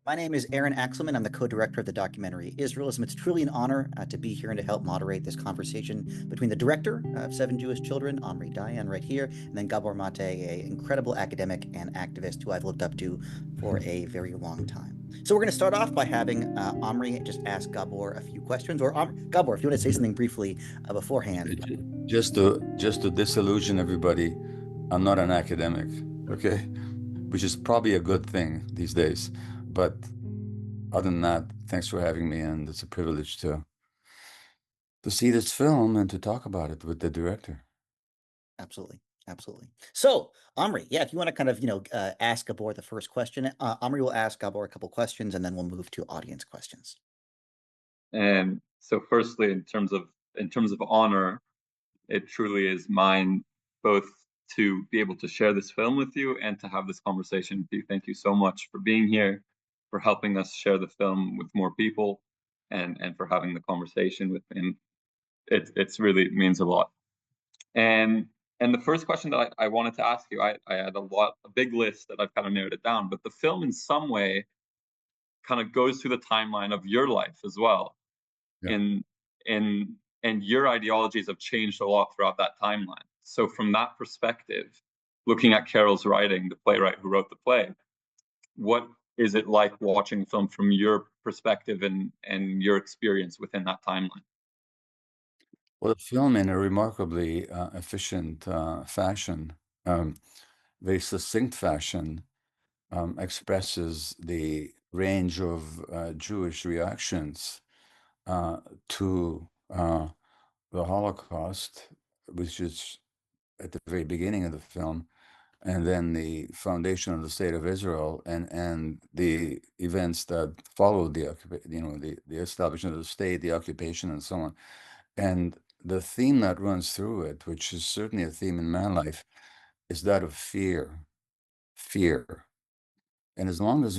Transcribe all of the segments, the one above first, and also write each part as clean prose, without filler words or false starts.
My name is Erin Axelman. I'm the co-director of the documentary Israelism. It's truly an honor to be here and to help moderate this conversation between the director of Seven Jewish Children, Omri Dayan, right here, and then Gabor Maté, an incredible academic and activist who I've looked up to for a very long time. So we're going to start off by having Omri just ask Gabor a few questions, or Gabor, if you want to say something briefly beforehand. Just to disillusion everybody, I'm not an academic, okay? Which is probably a good thing these days. But other than that, thanks for having me, and it's a privilege to see this film and to talk about it with the director. Absolutely. Absolutely. So, Omri, yeah, if you want to kind of, ask Gabor the first question, Omri will ask Gabor a couple questions and then we'll move to audience questions. And so firstly, in terms of honor, it truly is mine both to be able to share this film with you and to have this conversation with you. Thank you so much for being here, for helping us share the film with more people, and for having the conversation with him. It's really means a lot. And and the first question that I wanted to ask you, I had a big list that I've kind of narrowed it down, but the film in some way kind of goes through the timeline of your life as well. Yeah. In and your ideologies have changed a lot throughout that timeline. So from that perspective, looking at Carol's writing, the playwright who wrote the play, what is it like watching the film from your perspective and your experience within that timeline? Well, the film, in a remarkably efficient fashion, um, very succinct fashion, expresses the range of Jewish reactions to the Holocaust, which is at the very beginning of the film, and then the foundation of the state of Israel, and the events that followed the establishment of the state, the occupation, and so on. And the theme that runs through it, which is certainly a theme in my life, is that of fear. Fear. And as long as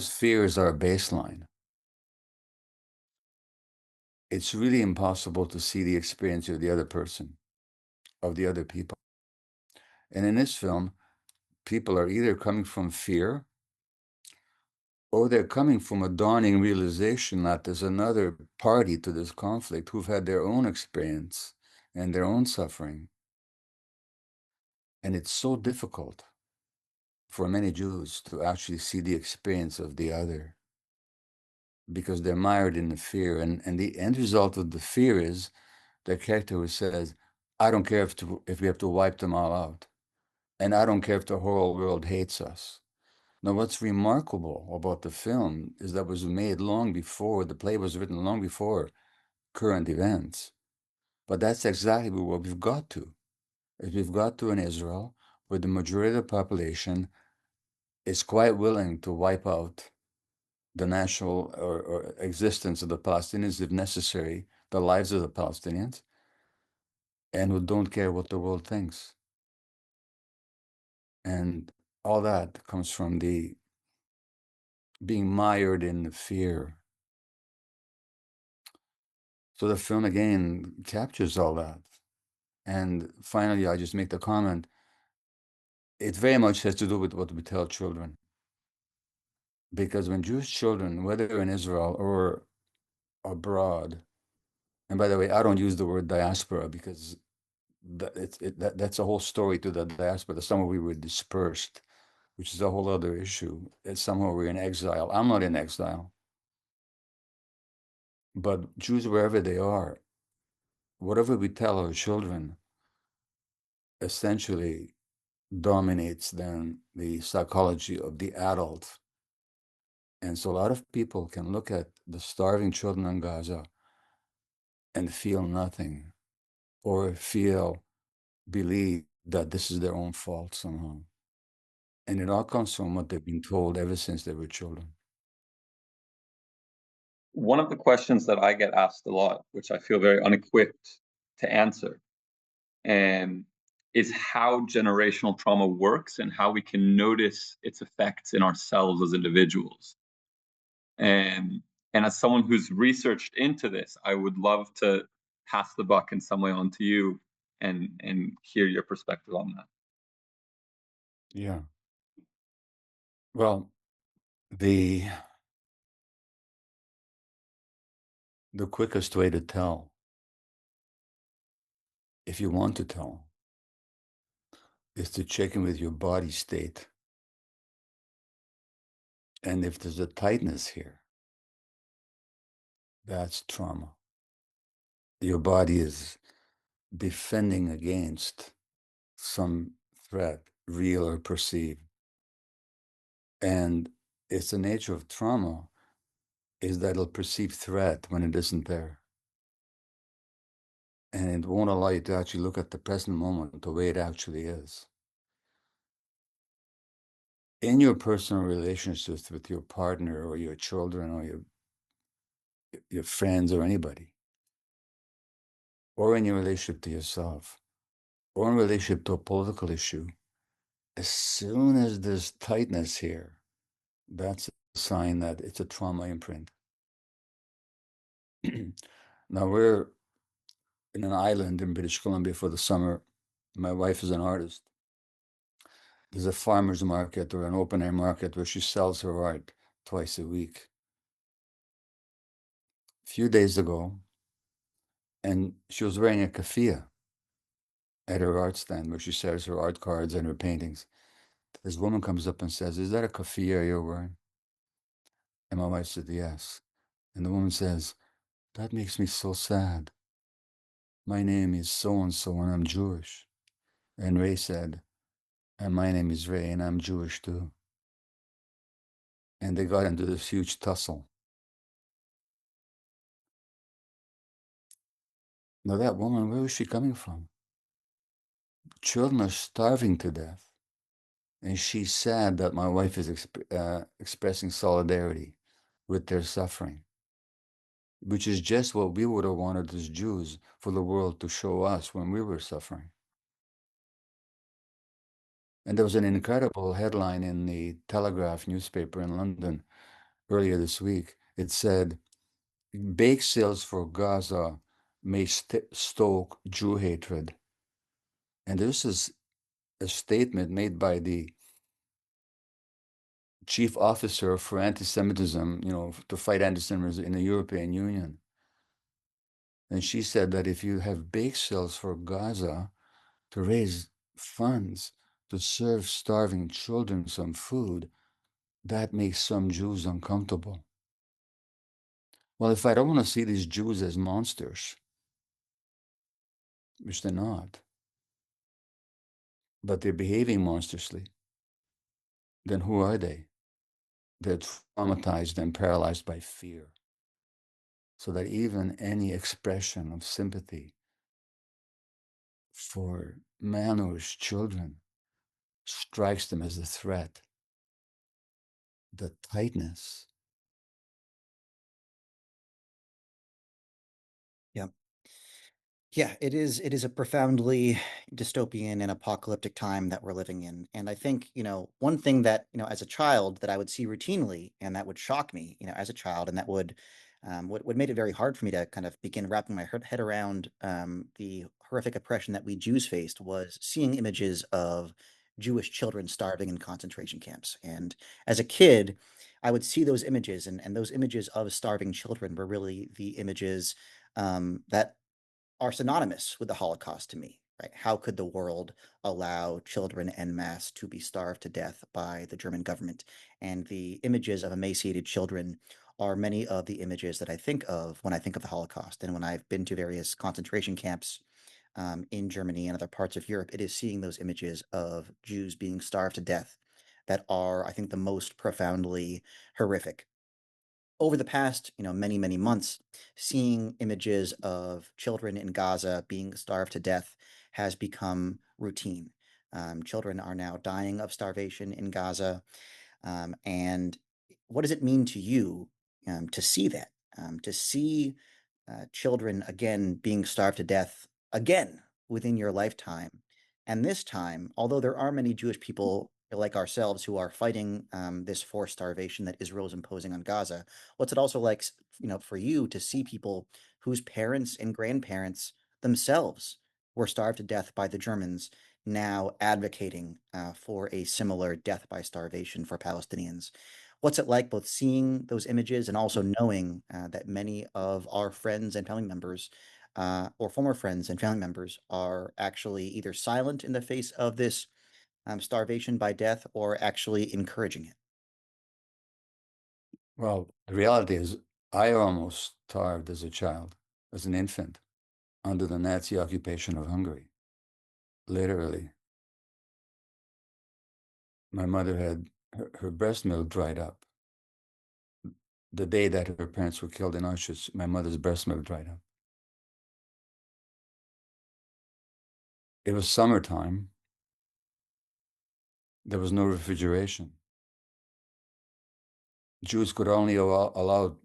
fear is our baseline, it's really impossible to see the experience of the other person, of the other people. And in this film, people are either coming from fear, or they're coming from a dawning realization that there's another party to this conflict who've had their own experience and their own suffering. And it's so difficult for many Jews to actually see the experience of the other because they're mired in the fear. And the end result of the fear is the character who says, I don't care if we have to wipe them all out. And I don't care if the whole world hates us. Now, what's remarkable about the film is that it was made long before, the play was written long before current events. But that's exactly what we've got to. Is we've got to in Israel, where the majority of the population is quite willing to wipe out the national or existence of the Palestinians, if necessary, the lives of the Palestinians, and who don't care what the world thinks. And all that comes from the being mired in the fear. So the film again captures all that. And finally, I just make the comment, it very much has to do with what we tell children. Because when Jewish children, whether in Israel or abroad, and by the way, I don't use the word diaspora because that's a whole story to the diaspora. Somewhere we were dispersed, which is a whole other issue. It's somehow we're in exile. I'm not in exile. But Jews, wherever they are, whatever we tell our children essentially dominates then the psychology of the adult. And so a lot of people can look at the starving children in Gaza and feel nothing, or believe that this is their own fault somehow. And it all comes from what they've been told ever since they were children. One of the questions that I get asked a lot, which I feel very unequipped to answer, and is how generational trauma works and how we can notice its effects in ourselves as individuals. And and as someone who's researched into this, I would love to pass the buck in some way on to you and hear your perspective on that. Yeah. Well, the quickest way to tell, if you want to tell, is to check in with your body state. And if there's a tightness here, that's trauma. Your body is defending against some threat, real or perceived. And it's the nature of trauma is that it'll perceive threat when it isn't there. And it won't allow you to actually look at the present moment the way it actually is. In your personal relationships with your partner or your children or your friends or anybody, or in your relationship to yourself, or in relationship to a political issue, as soon as there's tightness here, that's a sign that it's a trauma imprint. Now we're in an island in British Columbia for the summer. My wife is an artist. There's a farmer's market or an open air market where she sells her art twice a week. A few days ago, and she was wearing a keffiyeh at her art stand where she sells her art cards and her paintings. This woman comes up and says, "Is that a keffiyeh you're wearing?" And my wife said, "Yes." And the woman says, "That makes me so sad. My name is so-and-so and I'm Jewish." And Ray said, "And my name is Ray and I'm Jewish too." And they got into this huge tussle. Now that woman, where was she coming from? Children are starving to death. And she's sad that my wife is expressing solidarity with their suffering, which is just what we would have wanted as Jews for the world to show us when we were suffering. And there was an incredible headline in the Telegraph newspaper in London earlier this week. It said, "Bake sales for Gaza may stoke Jew hatred." And this is a statement made by the chief officer for anti-Semitism, to fight anti-Semitism in the European Union. And she said that if you have bake sales for Gaza to raise funds to serve starving children some food, that makes some Jews uncomfortable. Well, if I don't want to see these Jews as monsters, which they're not, but they're behaving monstrously, then who are they? They're traumatized and paralyzed by fear. So that even any expression of sympathy for malnourished children strikes them as a threat. The tightness. Yeah. Yeah, it is a profoundly dystopian and apocalyptic time that we're living in. And I think, one thing that, as a child that I would see routinely and that would shock me, as a child, and that would made it very hard for me to kind of begin wrapping my head around the horrific oppression that we Jews faced was seeing images of Jewish children starving in concentration camps. And as a kid, I would see those images, and those images of starving children were really the images that are synonymous with the Holocaust to me, right? How could the world allow children en masse to be starved to death by the German government? And the images of emaciated children are many of the images that I think of when I think of the Holocaust. And when I've been to various concentration camps in Germany and other parts of Europe, it is seeing those images of Jews being starved to death that are, I think, the most profoundly horrific. Over the past, many, many months, seeing images of children in Gaza being starved to death has become routine. Children are now dying of starvation in Gaza. And what does it mean to you to see that? To see children again being starved to death again within your lifetime. And this time, although there are many Jewish people like ourselves who are fighting this forced starvation that Israel is imposing on Gaza, what's it also like, for you to see people whose parents and grandparents themselves were starved to death by the Germans now advocating for a similar death by starvation for Palestinians. What's it like both seeing those images and also knowing that many of our friends and family members or former friends and family members are actually either silent in the face of this starvation by death or actually encouraging it? Well, the reality is, I almost starved as a child, as an infant, under the Nazi occupation of Hungary. Literally. My mother had her breast milk dried up. The day that her parents were killed in Auschwitz, my mother's breast milk dried up. It was summertime. There was no refrigeration. Jews could only allowed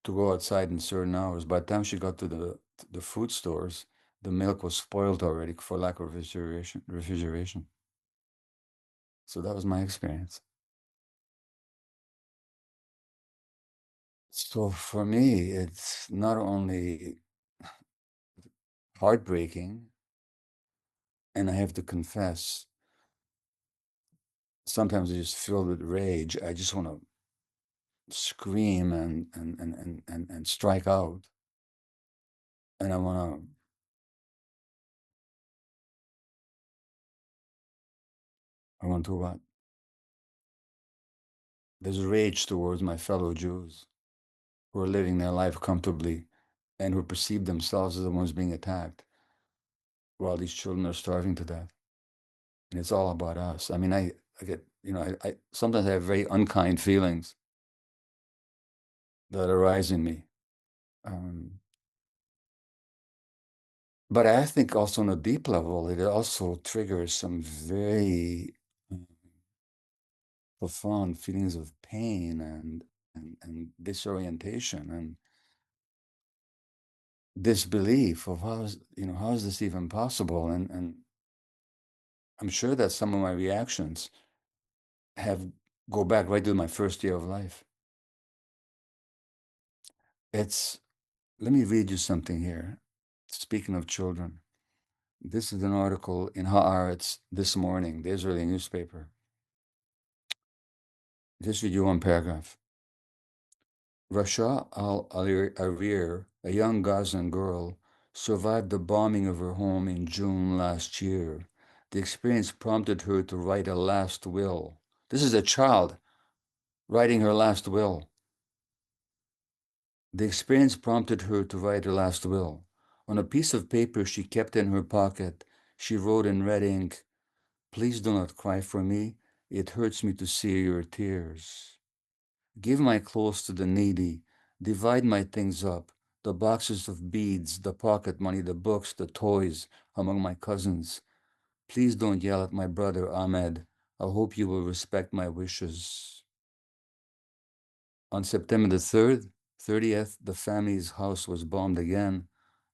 to go outside in certain hours. By the time she got to the food stores, the milk was spoiled already for lack of refrigeration. So that was my experience. So for me, it's not only heartbreaking, and I have to confess, sometimes I just filled with rage. I just want to scream and strike out. And I want to what? There's rage towards my fellow Jews who are living their life comfortably and who perceive themselves as the ones being attacked while these children are starving to death. And it's all about us. I mean, I get, I sometimes I have very unkind feelings that arise in me. But I think also on a deep level, it also triggers some very profound feelings of pain and disorientation and disbelief of how is this even possible? And I'm sure that some of my reactions go back right to my first year of life. Let me read you something here. Speaking of children, this is an article in Haaretz this morning, the Israeli newspaper. Just read you one paragraph. Rasha al-Arir, a young Gazan girl, survived the bombing of her home in June last year. The experience prompted her to write a last will. This is a child writing her last will. The experience prompted her to write her last will. On a piece of paper she kept in her pocket, she wrote in red ink, "Please do not cry for me. It hurts me to see your tears. Give my clothes to the needy. Divide my things up, the boxes of beads, the pocket money, the books, the toys, among my cousins. Please don't yell at my brother Ahmed. I hope you will respect my wishes." On September the 3rd, 30th, the family's house was bombed again.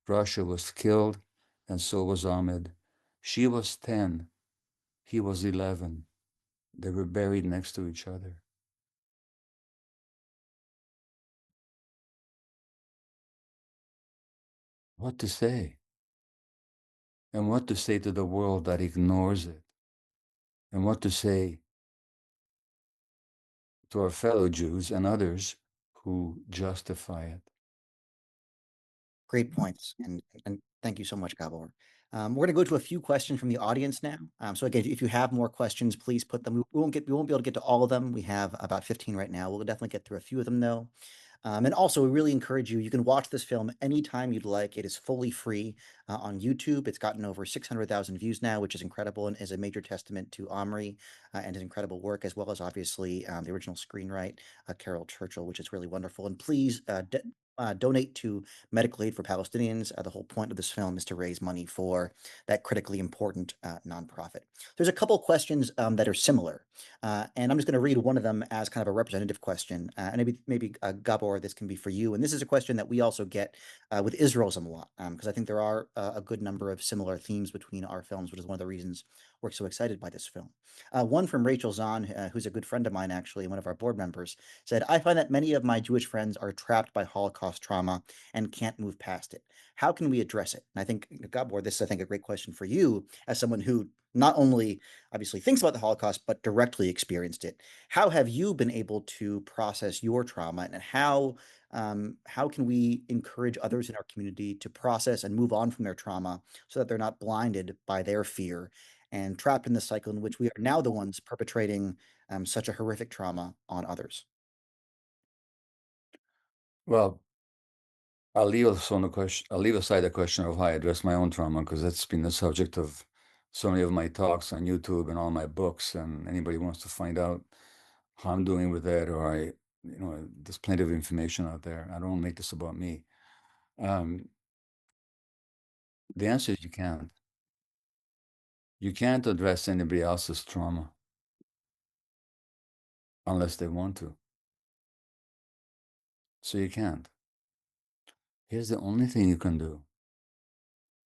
Russia was killed, and so was Ahmed. She was 10. He was 11. They were buried next to each other. What to say? And what to say to the world that ignores it? And what to say to our fellow Jews and others who justify it? Great points, and thank you so much, Gabor. We're going to go to a few questions from the audience now. So again, if you have more questions, please put them. We won't be able to get to all of them. We have about 15 right now. We'll definitely get through a few of them though. And also, we really encourage you. You can watch this film anytime you'd like. It is fully free on YouTube. It's gotten over 600,000 views now, which is incredible and is a major testament to Omri and his incredible work, as well as obviously the original screenwriter, Caryl Churchill, which is really wonderful. And please donate to Medical Aid for Palestinians. The whole point of this film is to raise money for that critically important nonprofit. There's a couple questions that are similar, and I'm just going to read one of them as kind of a representative question, and maybe Gabor, this can be for you. And this is a question that we also get with Israelism a lot, because I think there are a good number of similar themes between our films, which is one of the reasons we're so excited by this film. One from Rachel Zahn, who's a good friend of mine, actually, one of our board members, said, I find that many of my Jewish friends are trapped by Holocaust trauma and can't move past it. How can we address it? And I think, Gabor, this is, I think, a great question for you as someone who not only obviously thinks about the Holocaust, but directly experienced it. How have you been able to process your trauma, and how can we encourage others in our community to process and move on from their trauma so that they're not blinded by their fear and trapped in the cycle in which we are now the ones perpetrating such a horrific trauma on others? Well, I'll leave aside the question of how I address my own trauma, because that's been the subject of so many of my talks on YouTube and all my books. And anybody wants to find out how I'm doing with that, or there's plenty of information out there. I don't make this about me. The answer is you can't. You can't address anybody else's trauma unless they want to. So you can't. Here's the only thing you can do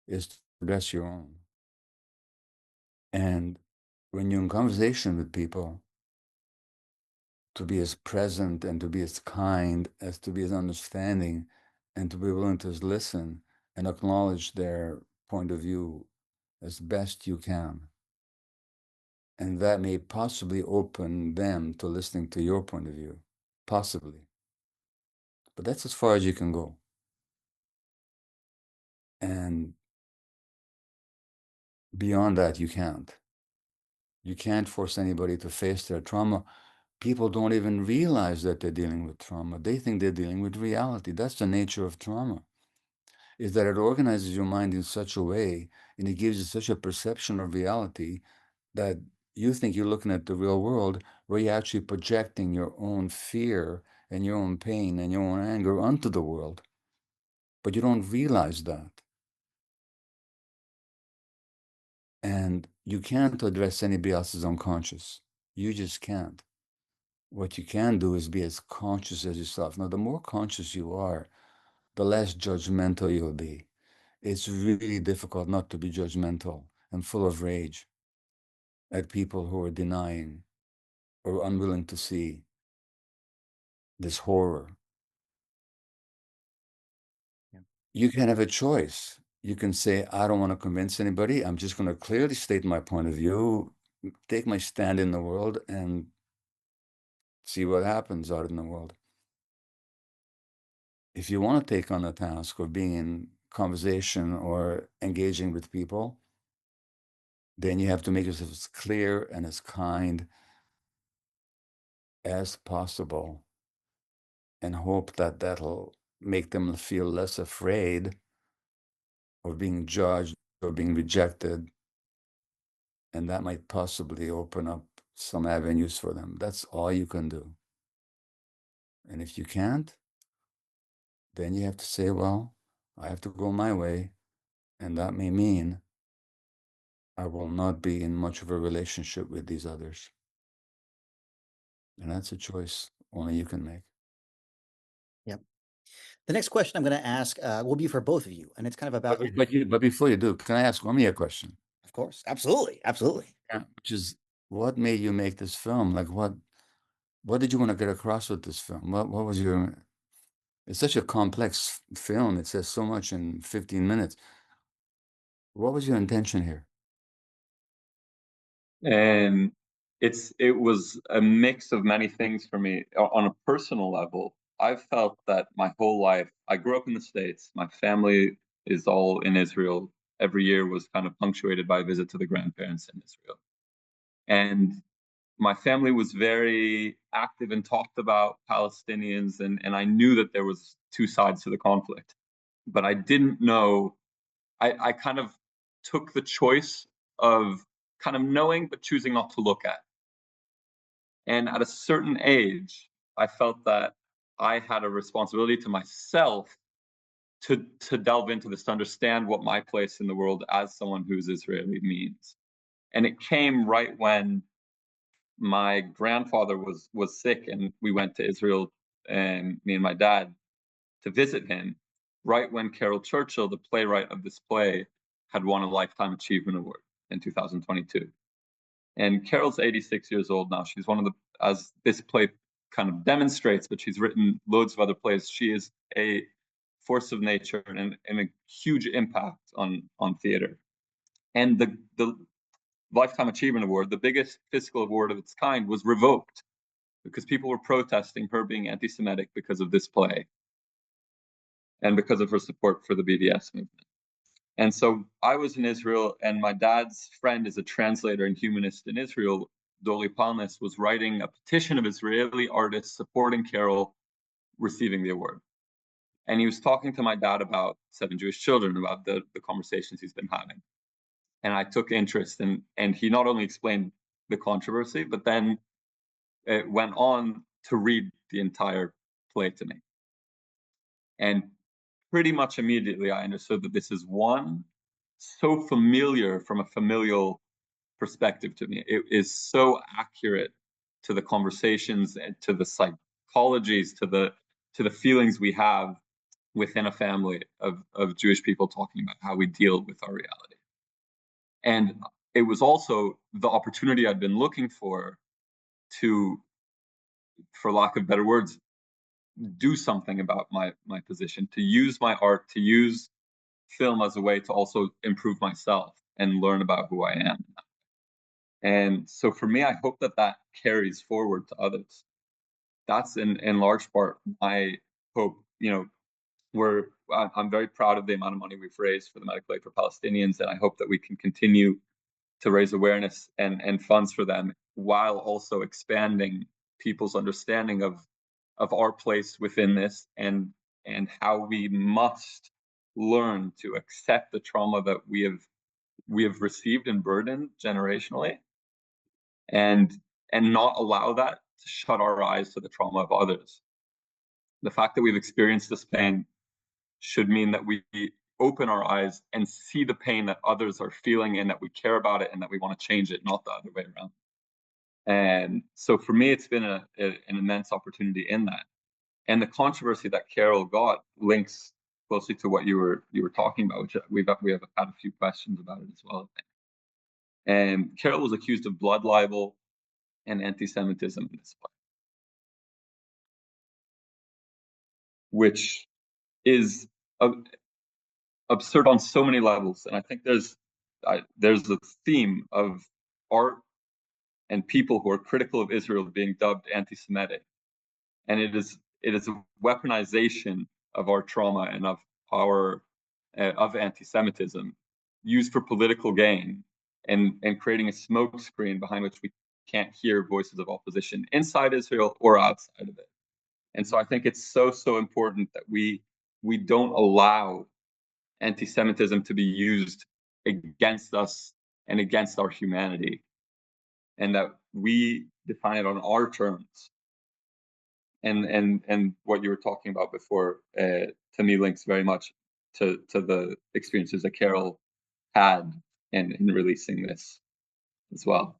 is to address your own. And when you're in conversation with people, to be as present and to be as kind, as to be as understanding, and to be willing to listen and acknowledge their point of view as best you can. And that may possibly open them to listening to your point of view, possibly. But that's as far as you can go. And beyond that, you can't. You can't force anybody to face their trauma. People don't even realize that they're dealing with trauma. They think they're dealing with reality. That's the nature of trauma, is that it organizes your mind in such a way, and it gives you such a perception of reality that you think you're looking at the real world, where you're actually projecting your own fear and your own pain and your own anger onto the world. But you don't realize that. And you can't address anybody else's unconscious. You just can't. What you can do is be as conscious as yourself. Now, the more conscious you are, the less judgmental you'll be. It's really difficult not to be judgmental and full of rage at people who are denying or unwilling to see this horror. Yeah. You can have a choice. You can say, I don't want to convince anybody. I'm just going to clearly state my point of view, take my stand in the world, and see what happens out in the world. If you want to take on the task of being in conversation or engaging with people, then you have to make yourself as clear and as kind as possible, and hope that that'll make them feel less afraid of being judged or being rejected. And that might possibly open up some avenues for them. That's all you can do. And if you can't, then you have to say, well, I have to go my way. And that may mean I will not be in much of a relationship with these others. And that's a choice only you can make. Yep. The next question I'm going to ask will be for both of you, and it's kind of about. But before you do, can I ask Omri a question? Of course, absolutely, absolutely. Yeah, which is, what made you make this film? Like, what did you want to get across with this film? What was your? It's such a complex film. It says so much in 15 minutes. What was your intention here? And it was a mix of many things for me. On a personal level, I've felt that my whole life, I grew up in the States. My family is all in Israel. Every year was kind of punctuated by a visit to the grandparents in Israel. And my family was very active and talked about Palestinians, and I knew that there was two sides to the conflict. But I didn't know, I kind of took the choice of kind of knowing but choosing not to look at. And at a certain age, I felt that I had a responsibility to myself to delve into this, to understand what my place in the world as someone who's Israeli means. And it came right when my grandfather was sick, and we went to Israel, and me and my dad, to visit him, right when Caryl Churchill, the playwright of this play, had won a Lifetime Achievement Award. in 2022. And Caryl's 86 years old now. She's one of the, as this play kind of demonstrates, but she's written loads of other plays. She is a force of nature and a huge impact on theater. And the Lifetime Achievement Award, the biggest fiscal award of its kind, was revoked because people were protesting her being anti-Semitic because of this play and because of her support for the BDS movement. And so I was in Israel, and my dad's friend is a translator and humanist in Israel. Doli Palnes was writing a petition of Israeli artists supporting Caryl receiving the award. And he was talking to my dad about 7 Jewish Children, about the conversations he's been having. And I took interest, and he not only explained the controversy, but then it went on to read the entire play to me. And pretty much immediately I understood that this is one so familiar from a familial perspective to me. It is so accurate to the conversations and to the psychologies, to the feelings we have within a family of Jewish people talking about how we deal with our reality. And it was also the opportunity I'd been looking for to, for lack of better words, do something about my position, to use my art, to use film as a way to also improve myself and learn about who I am. And so for me, I hope that carries forward to others. That's in large part my hope. I'm very proud of the amount of money we've raised for the medical aid for Palestinians, and I hope that we can continue to raise awareness and funds for them while also expanding people's understanding of our place within this and how we must learn to accept the trauma that we have received and burdened generationally, and not allow that to shut our eyes to the trauma of others. The fact that we've experienced this pain should mean that we open our eyes and see the pain that others are feeling and that we care about it and that we want to change it, not the other way around. And so for me, it's been an immense opportunity in that. And the controversy that Caryl got links closely to what you were talking about, which we have had a few questions about it as well. And Caryl was accused of blood libel and anti-Semitism in this play, which is absurd on so many levels. And I think there's a theme of art and people who are critical of Israel being dubbed anti-Semitic, and it is a weaponization of our trauma and of our of anti-Semitism used for political gain, and creating a smokescreen behind which we can't hear voices of opposition inside Israel or outside of it. And so I think it's so important that we don't allow anti-Semitism to be used against us and against our humanity, and that we define it on our terms. And what you were talking about before, to me, links very much to the experiences that Caryl had in releasing this as well.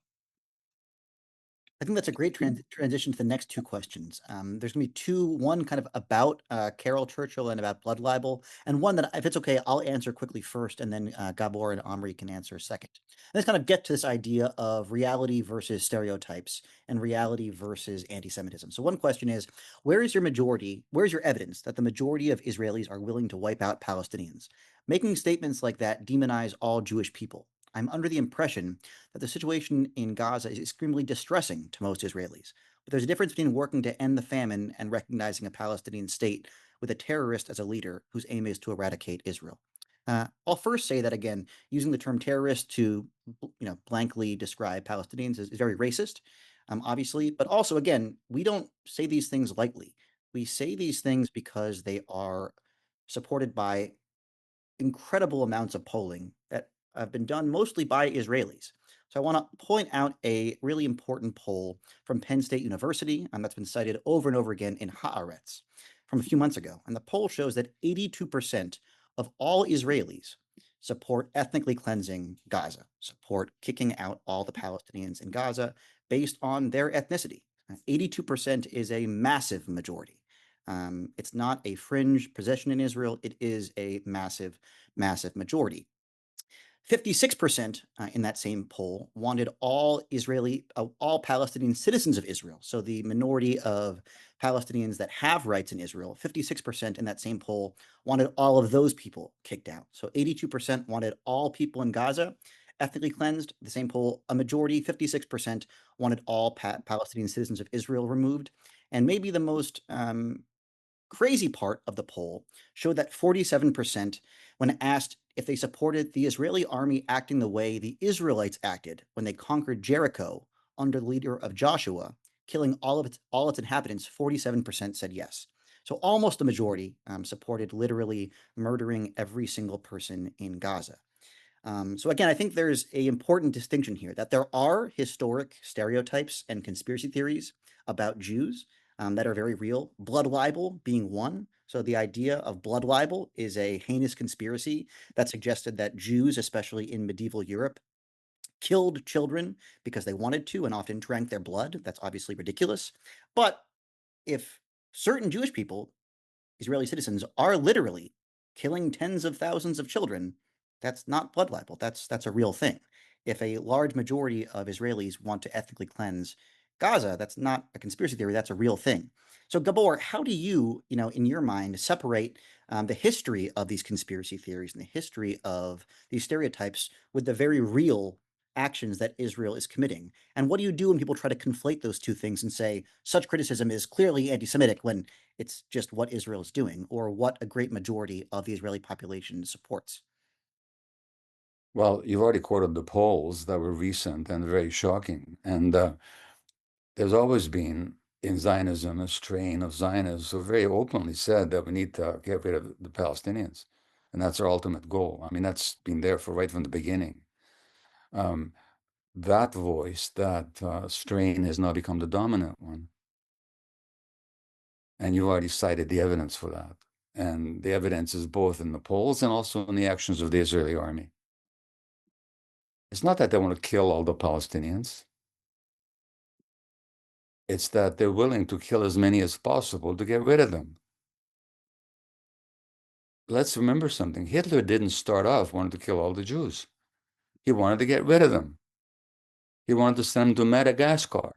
I think that's a great transition to the next two questions. There's going to be one kind of about Caryl Churchill and about blood libel, and one that, if it's okay, I'll answer quickly first, and then Gabor and Omri can answer second. And let's kind of get to this idea of reality versus stereotypes and reality versus anti-Semitism. So one question is, where's your evidence that the majority of Israelis are willing to wipe out Palestinians? Making statements like that demonize all Jewish people. I'm under the impression that the situation in Gaza is extremely distressing to most Israelis. But there's a difference between working to end the famine and recognizing a Palestinian state with a terrorist as a leader whose aim is to eradicate Israel. I'll first say that, again, using the term terrorist to blankly describe Palestinians is very racist, obviously. But also, again, we don't say these things lightly. We say these things because they are supported by incredible amounts of polling that have been done mostly by Israelis. So I want to point out a really important poll from Penn State University, and that's been cited over and over again in Haaretz from a few months ago. And the poll shows that 82% of all Israelis support ethnically cleansing Gaza, support kicking out all the Palestinians in Gaza based on their ethnicity. 82% is a massive majority. It's not a fringe position in Israel. It is a massive, massive majority. 56% in that same poll wanted all Palestinian citizens of Israel, so the minority of Palestinians that have rights in Israel, 56% in that same poll wanted all of those people kicked out. So 82% wanted all people in Gaza ethnically cleansed. The same poll, a majority, 56%, wanted all Palestinian citizens of Israel removed. And maybe the most crazy part of the poll showed that 47%, when asked if they supported the Israeli army acting the way the Israelites acted when they conquered Jericho under the leader of Joshua, killing all its inhabitants, 47% said yes. So almost a majority supported literally murdering every single person in Gaza. So again, I think there's an important distinction here that there are historic stereotypes and conspiracy theories about Jews that are very real. Blood libel being one. So the idea of blood libel is a heinous conspiracy that suggested that Jews, especially in medieval Europe, killed children because they wanted to and often drank their blood. That's obviously ridiculous. But if certain Jewish people, Israeli citizens, are literally killing tens of thousands of children, that's not blood libel. That's a real thing. If a large majority of Israelis want to ethnically cleanse Gaza, that's not a conspiracy theory. That's a real thing. So, Gabor, how do you, in your mind, separate the history of these conspiracy theories and the history of these stereotypes with the very real actions that Israel is committing? And what do you do when people try to conflate those two things and say such criticism is clearly anti-Semitic when it's just what Israel is doing or what a great majority of the Israeli population supports? Well, you've already quoted the polls that were recent and very shocking. And there's always been in Zionism a strain of Zionists who very openly said that we need to get rid of the Palestinians. And that's our ultimate goal. I mean, that's been there for right from the beginning. That voice, that strain has now become the dominant one. And you've already cited the evidence for that. And the evidence is both in the polls and also in the actions of the Israeli army. It's not that they want to kill all the Palestinians. It's that they're willing to kill as many as possible to get rid of them. Let's remember something. Hitler didn't start off wanting to kill all the Jews. He wanted to get rid of them. He wanted to send them to Madagascar.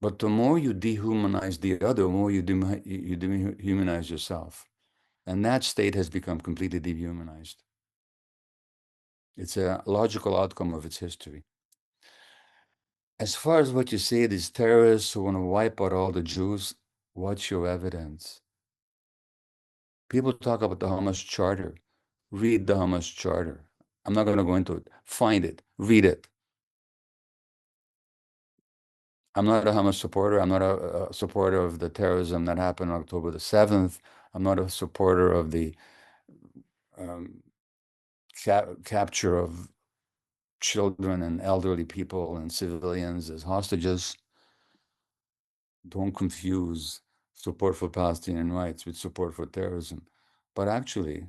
But the more you dehumanize the other, the more you dehumanize yourself. And that state has become completely dehumanized. It's a logical outcome of its history. As far as what you say, these terrorists who want to wipe out all the Jews, what's your evidence? People talk about the Hamas Charter. Read the Hamas Charter. I'm not going to go into it. Find it. Read it. I'm not a Hamas supporter. I'm not a supporter of the terrorism that happened on October the 7th. I'm not a supporter of the capture of children and elderly people and civilians as hostages. Don't confuse support for Palestinian rights with support for terrorism. But actually,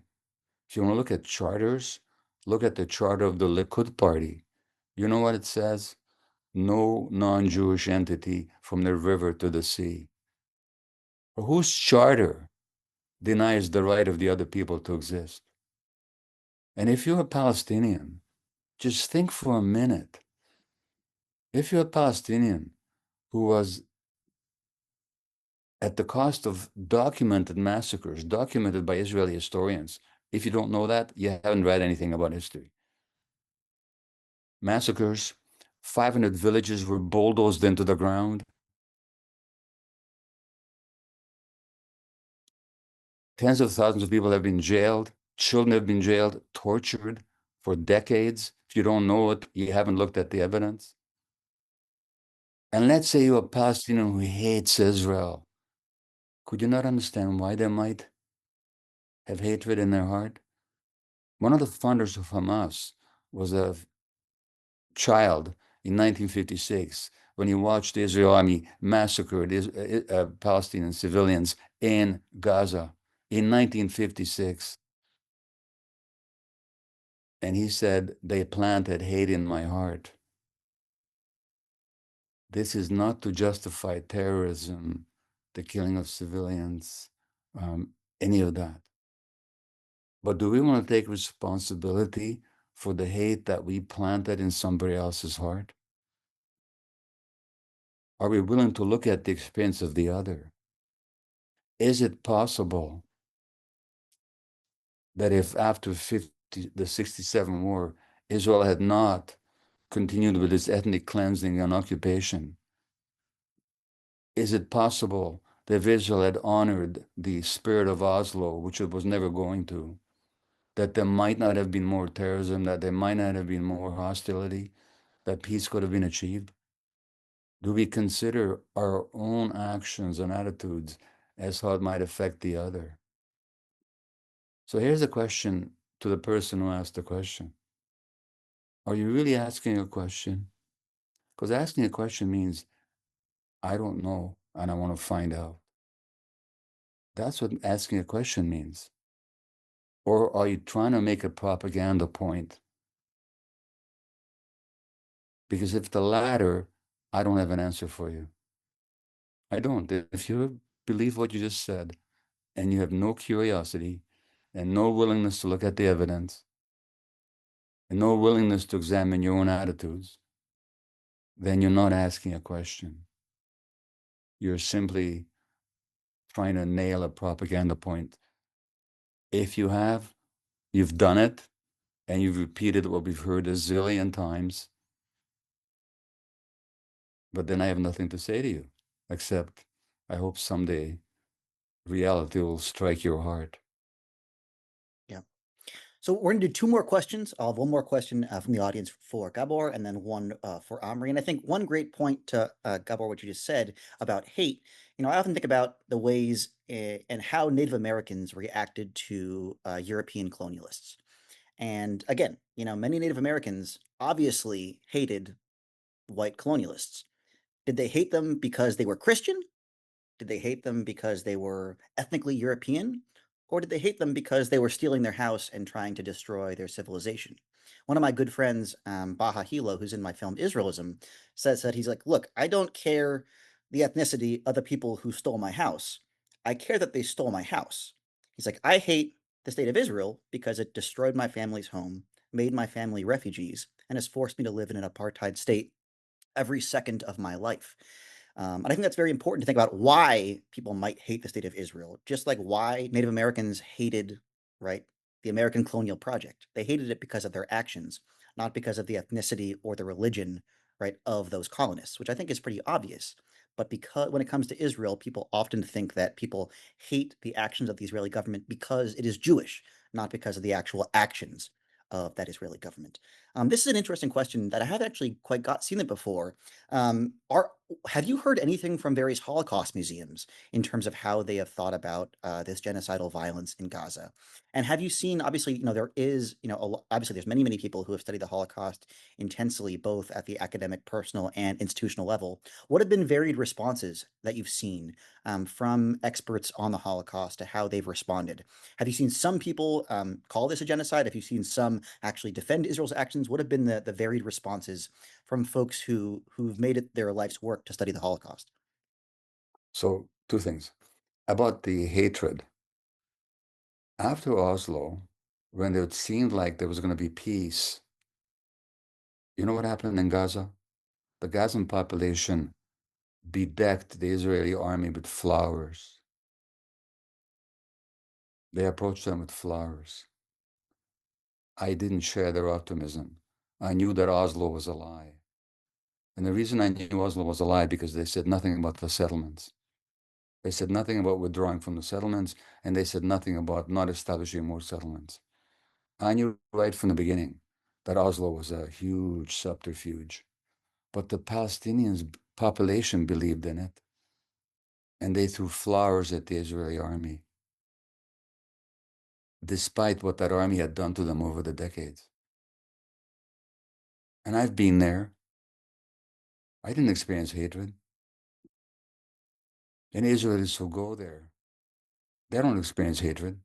if you want to look at charters, look at the charter of the Likud party. You know what it says? No non-Jewish entity from the river to the sea. Whose charter denies the right of the other people to exist? And if you're a Palestinian, just think for a minute. If you're a Palestinian who was at the cost of documented massacres, documented by Israeli historians, if you don't know that, you haven't read anything about history. Massacres, 500 villages were bulldozed into the ground. Tens of thousands of people have been jailed. Children have been jailed, tortured for decades. If you don't know it, you haven't looked at the evidence. And let's say you're a Palestinian who hates Israel. Could you not understand why they might have hatred in their heart? One of the founders of Hamas was a child in 1956 when he watched the Israeli army massacre Palestinian civilians in Gaza in 1956. And he said, they planted hate in my heart. This is not to justify terrorism, the killing of civilians, any of that. But do we want to take responsibility for the hate that we planted in somebody else's heart? Are we willing to look at the experience of the other? Is it possible that if after the 67 war, Israel had not continued with its ethnic cleansing and occupation, is it possible that if Israel had honored the spirit of Oslo, which it was never going to, that there might not have been more terrorism, that there might not have been more hostility, that peace could have been achieved? Do we consider our own actions and attitudes as how it might affect the other? So here's a question to the person who asked the question. Are you really asking a question? Because asking a question means, I don't know, and I want to find out. That's what asking a question means. Or are you trying to make a propaganda point? Because if the latter, I don't have an answer for you. I don't. If you believe what you just said, and you have no curiosity and no willingness to look at the evidence, and no willingness to examine your own attitudes, then you're not asking a question. You're simply trying to nail a propaganda point. If you have, you've done it, and you've repeated what we've heard a zillion times, but then I have nothing to say to you, except I hope someday reality will strike your heart. Yeah. So we're going to do two more questions. I'll have one more question from the audience for Gabor, and then one for Omri. And I think one great point to Gabor, what you just said about hate. I often think about the ways and how Native Americans reacted to European colonialists. And again, many Native Americans obviously hated white colonialists. Did they hate them because they were Christian? Did they hate them because they were ethnically European? Or did they hate them because they were stealing their house and trying to destroy their civilization? One of my good friends, Baha Hilo, who's in my film Israelism, says that he's like, look, I don't care the ethnicity of the people who stole my house. I care that they stole my house. He's like, I hate the state of Israel because it destroyed my family's home, made my family refugees, and has forced me to live in an apartheid state every second of my life. And I think that's very important to think about why people might hate the state of Israel, just like why Native Americans hated, right, the American colonial project. They hated it because of their actions, not because of the ethnicity or the religion, right, of those colonists, which I think is pretty obvious. But because when it comes to Israel, people often think that people hate the actions of the Israeli government because it is Jewish, not because of the actual actions of that Israeli government. This is an interesting question that I haven't actually quite seen it before. Have you heard anything from various Holocaust museums in terms of how they have thought about this genocidal violence in Gaza? And have you seen, obviously, there is, obviously there's many, many people who have studied the Holocaust intensely, both at the academic, personal, and institutional level. What have been varied responses that you've seen from experts on the Holocaust to how they've responded? Have you seen some people call this a genocide? Have you seen some actually defend Israel's actions? What have been the varied responses from folks who've made it their life's work to study the Holocaust? So, two things about the hatred. After Oslo, when it seemed like there was going to be peace, you know what happened in Gaza? The Gazan population bedecked the Israeli army with flowers. They approached them with flowers. I didn't share their optimism. I knew that Oslo was a lie. And the reason I knew Oslo was a lie because they said nothing about the settlements. They said nothing about withdrawing from the settlements, and they said nothing about not establishing more settlements. I knew right from the beginning that Oslo was a huge subterfuge. But the Palestinians population believed in it, and they threw flowers at the Israeli army, despite what that army had done to them over the decades. And I've been there. I didn't experience hatred. And Israelis who go there, they don't experience hatred,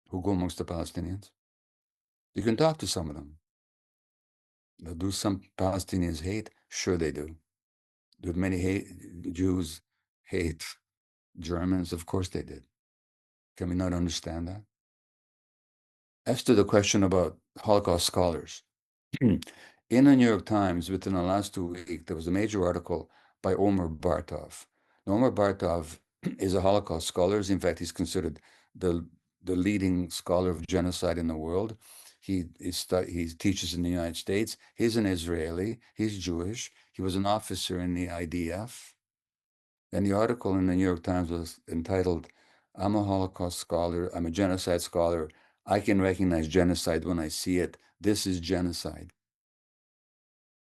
who go amongst the Palestinians. You can talk to some of them. Now, do some Palestinians hate? Sure they do. Do many Jews hate Germans? Of course they did. Can we not understand that? As to the question about Holocaust scholars, in the New York Times within the last 2 weeks, there was a major article by Omri Dayan. Omri Dayan is a Holocaust scholar. In fact, he's considered the leading scholar of genocide in the world. He teaches in the United States. He's an Israeli. He's Jewish. He was an officer in the IDF. And the article in the New York Times was entitled, "I'm a Holocaust scholar. I'm a genocide scholar. I can recognize genocide when I see it. This is genocide."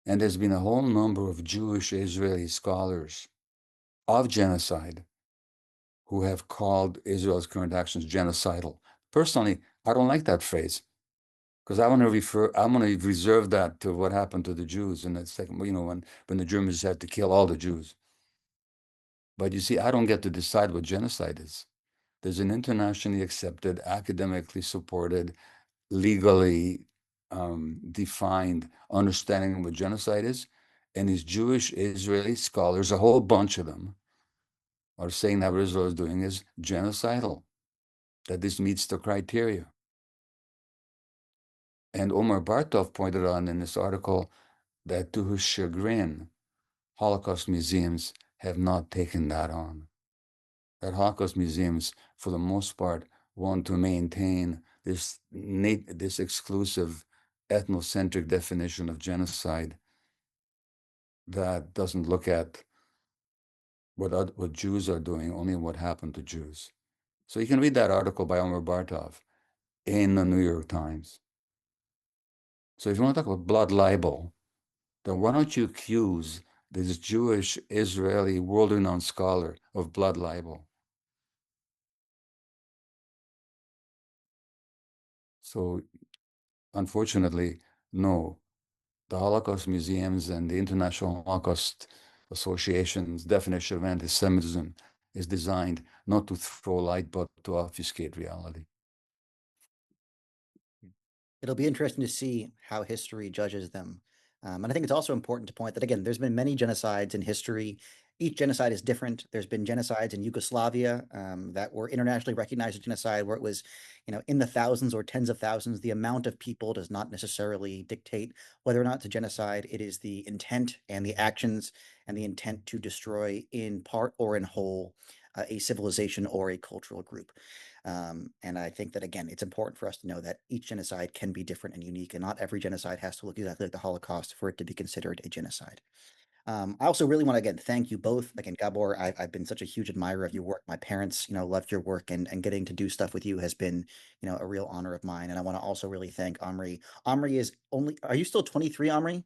And there's been a whole number of Jewish Israeli scholars of genocide who have called Israel's current actions genocidal. Personally, I don't like that phrase because I'm going to reserve that to what happened to the Jews in the second, when the Germans had to kill all the Jews. But you see, I don't get to decide what genocide is. There's an internationally accepted, academically supported, legally defined understanding of what genocide is. And these Jewish Israeli scholars, a whole bunch of them, are saying that what Israel is doing is genocidal, that this meets the criteria. And Omar Bartov pointed out in this article that to his chagrin, Holocaust museums have not taken that on. That Holocaust museums, for the most part, want to maintain this exclusive ethnocentric definition of genocide that doesn't look at what Jews are doing, only what happened to Jews. So you can read that article by Omar Bartov in the New York Times. So if you want to talk about blood libel, then why don't you accuse this Jewish Israeli world-renowned scholar of blood libel? So unfortunately, no. The Holocaust museums and the International Holocaust Association's definition of anti-Semitism is designed not to throw light, but to obfuscate reality. It'll be interesting to see how history judges them. And I think it's also important to point that, again, there's been many genocides in history. Each genocide is different. There's been genocides in Yugoslavia that were internationally recognized as genocide, where it was, in the thousands or tens of thousands. The amount of people does not necessarily dictate whether or not it's a genocide. It is the intent and the actions and the intent to destroy in part or in whole a civilization or a cultural group. And I think that, again, it's important for us to know that each genocide can be different and unique, and not every genocide has to look exactly like the Holocaust for it to be considered a genocide. I also really want to, again, thank you both. Again, Gabor, I've been such a huge admirer of your work. My parents, loved your work, and getting to do stuff with you has been, a real honor of mine. And I want to also really thank Omri. Are you still 23, Omri?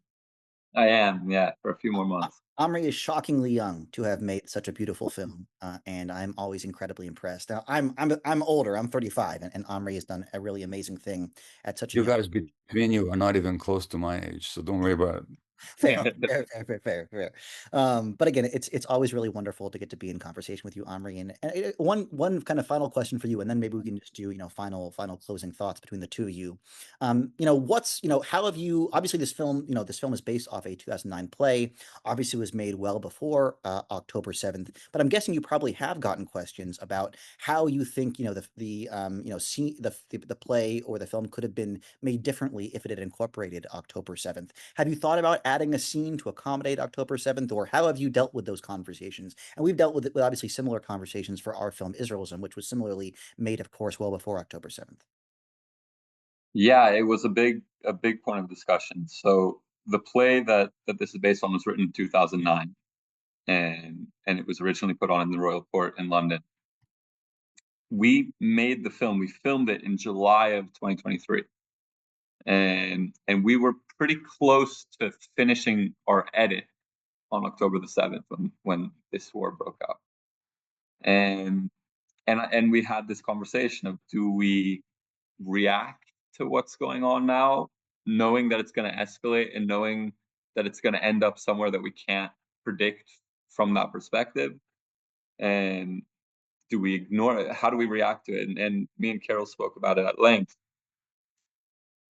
I am, yeah, for a few more months. Omri is shockingly young to have made such a beautiful film, and I'm always incredibly impressed. Now, I'm older. I'm 35, and Omri has done a really amazing thing at such a You young. guys between you are not even close to my age, so don't worry about it. Fair, fair. But again, it's always really wonderful to get to be in conversation with you, Omri. And one kind of final question for you, and then maybe we can just do final closing thoughts between the two of you. How have you? Obviously, this film is based off a 2009 play. Obviously, it was made well before October 7th. But I'm guessing you probably have gotten questions about how you think the play or the film could have been made differently if it had incorporated October 7th. Have you thought about adding a scene to accommodate October 7th, or how have you dealt with those conversations? And we've dealt with obviously similar conversations for our film Israelism, which was similarly made, of course, well before October 7th. Yeah, it was a big point of discussion. So the play that this is based on was written in 2009, and it was originally put on in the Royal Court in London. We made the film. We filmed it in July of 2023, and we were pretty close to finishing our edit on October the 7th when this war broke out. And we had this conversation of, do we react to what's going on now, knowing that it's going to escalate and knowing that it's going to end up somewhere that we can't predict from that perspective? And do we ignore it? How do we react to it? And me and Caryl spoke about it at length.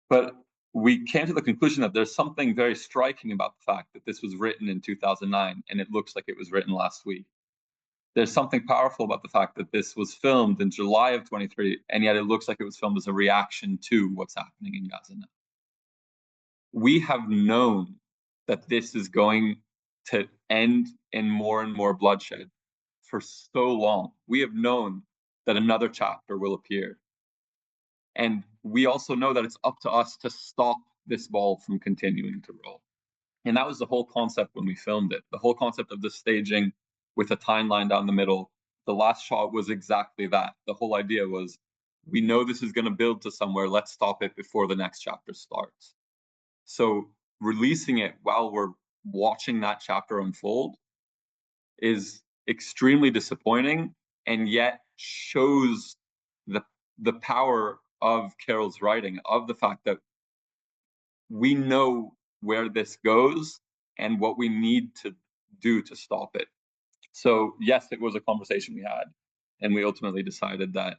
But we came to the conclusion that there's something very striking about the fact that this was written in 2009 and it looks like it was written last week. there's something powerful about the fact that this was filmed in July of 23, and yet it looks like it was filmed as a reaction to what's happening in Gaza now. We have known that this is going to end in more and more bloodshed for so long. We have known that another chapter will appear. And we also know that it's up to us to stop this ball from continuing to roll. And that was the whole concept when we filmed it. The whole concept of the staging with a timeline down the middle. The last shot was exactly that. The whole idea was, we know this is going to build to somewhere. Let's stop it before the next chapter starts. So releasing it while we're watching that chapter unfold is extremely disappointing, and yet shows the power of Caryl's writing, of the fact that we know where this goes and what we need to do to stop it. So yes, it was a conversation we had, and we ultimately decided that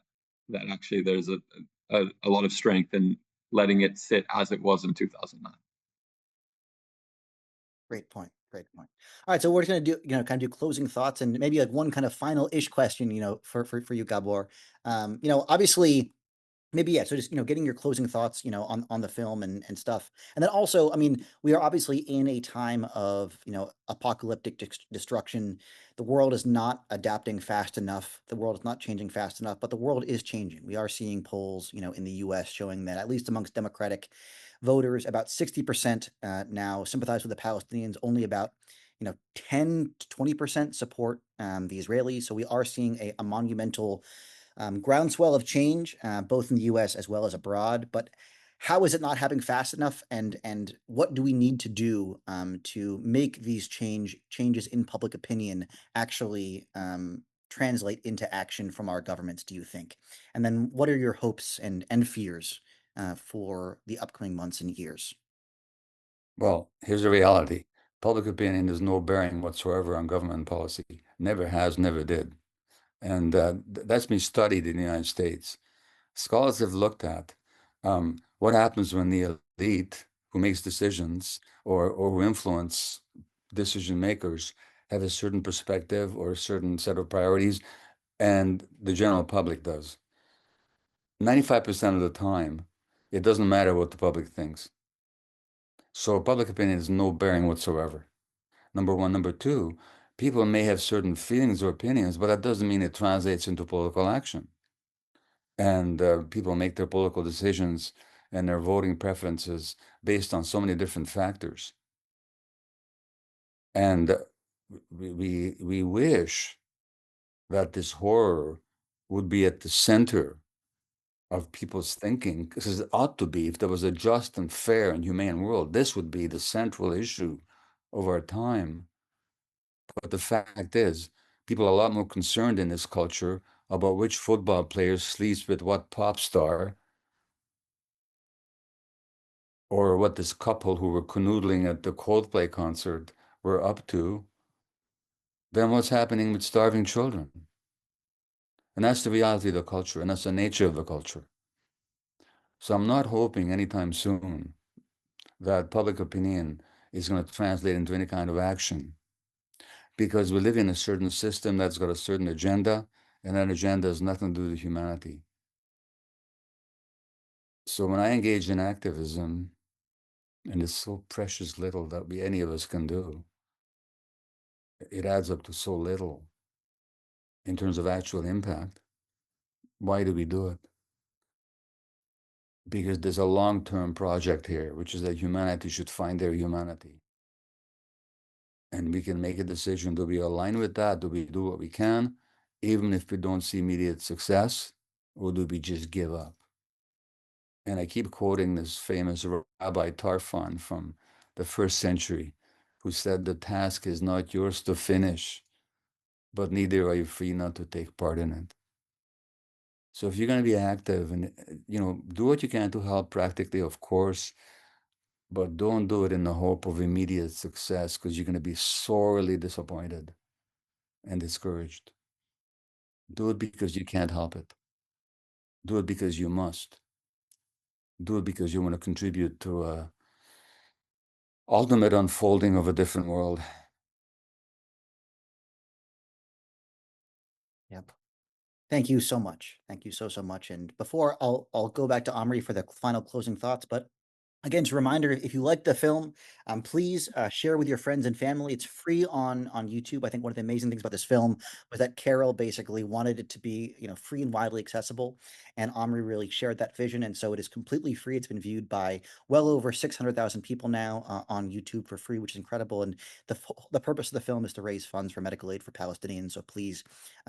actually there's a lot of strength in letting it sit as it was in 2009. Great point. Great point. All right, so we're just going to do, kind of do closing thoughts and maybe like one kind of final-ish question, for you, Gabor. Obviously, maybe, yeah, so just, getting your closing thoughts, on the film and stuff. And then also, I mean, we are obviously in a time of, apocalyptic destruction. The world is not adapting fast enough. The world is not changing fast enough, but the world is changing. We are seeing polls, in the US showing that at least amongst Democratic voters, about 60% now sympathize with the Palestinians, only about 10 to 20% support the Israelis. So we are seeing a monumental groundswell of change, both in the U.S. as well as abroad. But how is it not happening fast enough? And what do we need to do to make these changes in public opinion actually translate into action from our governments, do you think? And then what are your hopes and fears for the upcoming months and years? Well, here's the reality. Public opinion has no bearing whatsoever on government policy. Never has, never did. And that's been studied in the United States. Scholars have looked at what happens when the elite who makes decisions or who influence decision makers have a certain perspective or a certain set of priorities, and the general public does. 95% of the time, it doesn't matter what the public thinks. So public opinion has no bearing whatsoever. Number one. Number two, people may have certain feelings or opinions, but that doesn't mean it translates into political action. And people make their political decisions and their voting preferences based on so many different factors. And we wish that this horror would be at the center of people's thinking, because it ought to be. If there was a just and fair and humane world, this would be the central issue of our time. But the fact is, people are a lot more concerned in this culture about which football player sleeps with what pop star, or what this couple who were canoodling at the Coldplay concert were up to, than what's happening with starving children. And that's the reality of the culture, and that's the nature of the culture. So I'm not hoping anytime soon that public opinion is going to translate into any kind of action, because we live in a certain system that's got a certain agenda, and that agenda has nothing to do with humanity. So when I engage in activism, and it's so precious little that any of us can do, it adds up to so little in terms of actual impact. Why do we do it? Because there's a long-term project here, which is that humanity should find their humanity. And we can make a decision. Do we align with that? Do we do what we can, even if we don't see immediate success? Or do we just give up? And I keep quoting this famous Rabbi Tarfon from the 1st century, who said, the task is not yours to finish, but neither are you free not to take part in it. So if you're going to be active and, do what you can to help practically, of course, but don't do it in the hope of immediate success, because you're going to be sorely disappointed and discouraged. Do it because you can't help it. Do it because you must. Do it because you want to contribute to a ultimate unfolding of a different world. Yep. Thank you so much. Thank you so much. And before I'll go back to Omri for the final closing thoughts, but again, just a reminder, if you like the film, please share with your friends and family. It's free on YouTube. I think one of the amazing things about this film was that Caryl basically wanted it to be, free and widely accessible, and Omri really shared that vision, and so it is completely free. It's been viewed by well over 600,000 people now on YouTube for free, which is incredible. And the purpose of the film is to raise funds for medical aid for Palestinians. So please,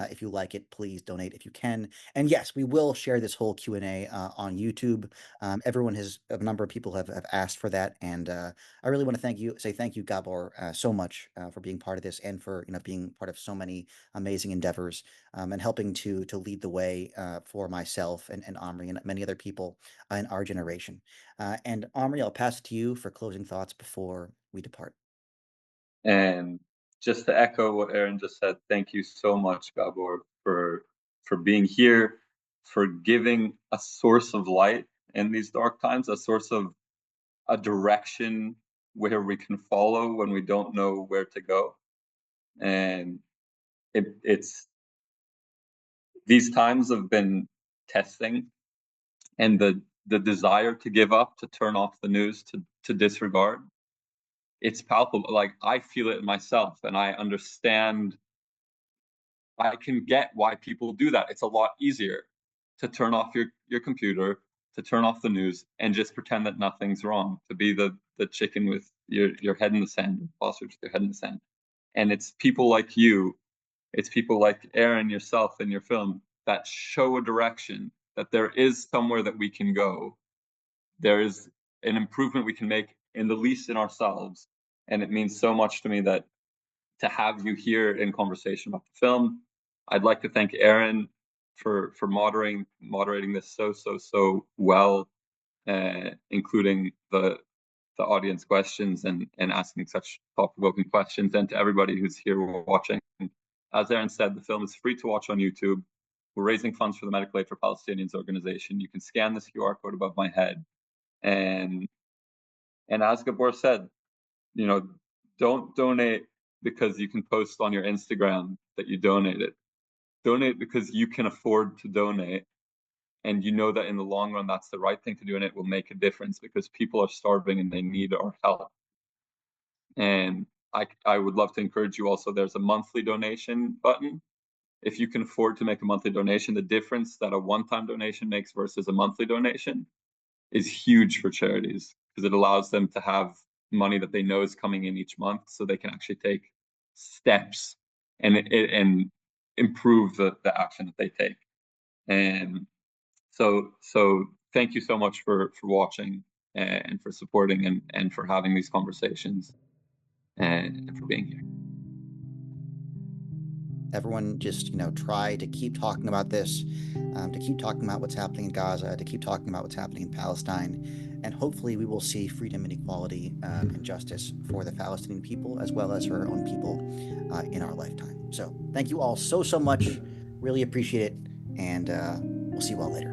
if you like it, please donate if you can. And yes, we will share this whole Q&A on YouTube. A number of people have asked for that, and I really want to say thank you, Gabor, so much for being part of this, and for being part of so many amazing endeavors, and helping to lead the way for myself and Omri and many other people in our generation. And Omri, I'll pass it to you for closing thoughts before we depart. And just to echo what Erin just said, thank you so much, Gabor, for being here, for giving a source of light in these dark times, a source of a direction where we can follow when we don't know where to go. And it's these times have been testing, and the desire to give up, to turn off the news, to disregard, it's palpable. Like, I feel it myself, and I understand. I can get why people do that. It's a lot easier to turn off your computer, to turn off the news, and just pretend that nothing's wrong, to be the chicken with your head in the sand, ostrich with your head in the sand. And it's people like you, it's people like Erin, yourself, in your film, that show a direction, that there is somewhere that we can go. There is an improvement we can make, in the least in ourselves. And it means so much to me that to have you here in conversation about the film. I'd like to thank Erin for moderating this so well, including the audience questions and asking such thought-provoking questions, and to everybody who's here watching. As Erin said, the film is free to watch on YouTube. We're raising funds for the Medical Aid for Palestinians organization. You can scan this QR code above my head, and as Gabor said, don't donate because you can post on your Instagram that you donated. Donate because you can afford to donate, and you know that in the long run that's the right thing to do, and it will make a difference because people are starving and they need our help. And I would love to encourage you also, there's a monthly donation button. If you can afford to make a monthly donation, the difference that a one-time donation makes versus a monthly donation is huge for charities, because it allows them to have money that they know is coming in each month, so they can actually take steps and improve the action that they take. And so thank you so much for watching, and for supporting, and for having these conversations, and for being here. Everyone just, try to keep talking about this, to keep talking about what's happening in Gaza, to keep talking about what's happening in Palestine, and hopefully we will see freedom and equality and justice for the Palestinian people, as well as for our own people in our lifetime. So thank you all so much. Really appreciate it, and we'll see you all later.